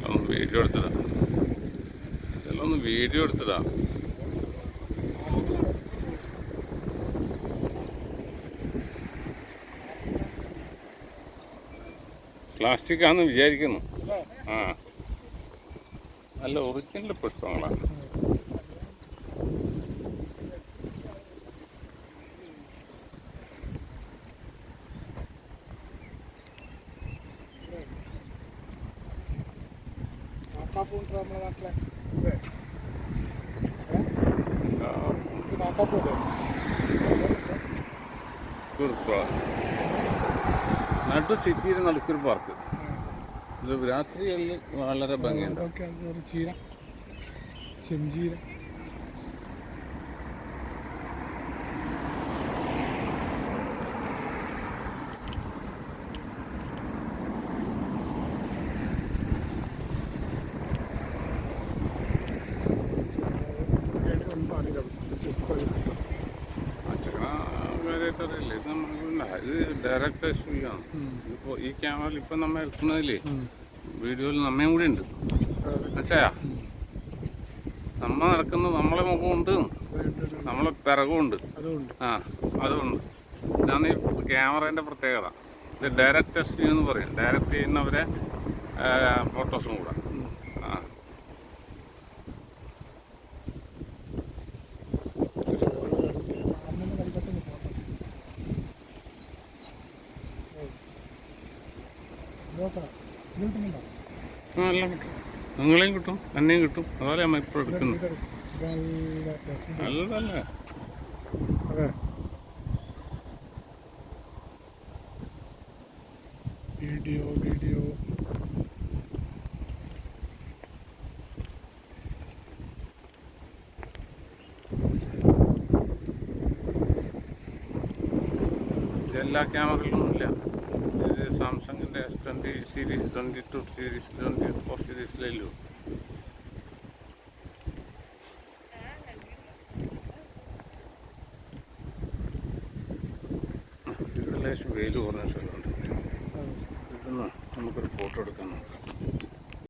ഒന്ന് വീഡിയോ എടുത്തതാ, ഇതെല്ലാം ഒന്ന് വീഡിയോ എടുത്തതാ. പ്ലാസ്റ്റിക് ആണെന്ന് വിചാരിക്കുന്നു. ആ, നല്ല ഒറിജിനൽ പുഷ്പങ്ങളാണ്. നടു സിറ്റിയിൽ നടക്കൊരു പാർക്ക്. ഇത് രാത്രികളിൽ വളരെ ഭംഗിയുണ്ട്. ചെഞ്ചീര കാര്യമായിട്ടറിയില്ല. ഇത് നമ്മളില്ല, ഇത് ഡയറക്റ്റ് എക്സ്പീരിയൻസ് ആണ്. ഇതിപ്പോൾ ഈ ക്യാമറയിൽ ഇപ്പം നമ്മൾ എടുക്കുന്നതിൽ വീഡിയോയിൽ നമ്മയും കൂടി ഉണ്ട്. മനസ്സിലായാ, നമ്മ നടക്കുന്നത് നമ്മളെ മുഖമുണ്ട്, നമ്മളെ പിറകുമുണ്ട്. ആ, അതുകൊണ്ട് ഇതാണ് ഈ ക്യാമറേൻ്റെ പ്രത്യേകത. ഇത് ഡയറക്റ്റ് എക്സ്പീരിയൻസ് എന്ന് പറയും. ഡയറക്റ്റ് ചെയ്യുന്നവരെ ഫോട്ടോസും കൂടെ. ആ, എല്ലാം കിട്ടും. നിങ്ങളെയും കിട്ടും, എന്നെയും കിട്ടും. അതുപോലെ നമ്മൾ ഇപ്പോൾ എടുക്കുന്നു. നല്ലതല്ലേ? വീഡിയോ ഇതെല്ലാ ക്യാമറയിലൊന്നുമില്ല. ഇത് സാംസങ്ങിൻ്റെ S20 സീരീസ്, 22 സീരീസ്, 24 സീരീസിലല്ലോ. ഇവിടെ ലേശം വെയിൽ കുറഞ്ഞ സ്ഥലമുണ്ട്. ഇവിടുന്ന് നമുക്കൊരു ഫോട്ടോ എടുക്കാൻ നോക്കാം.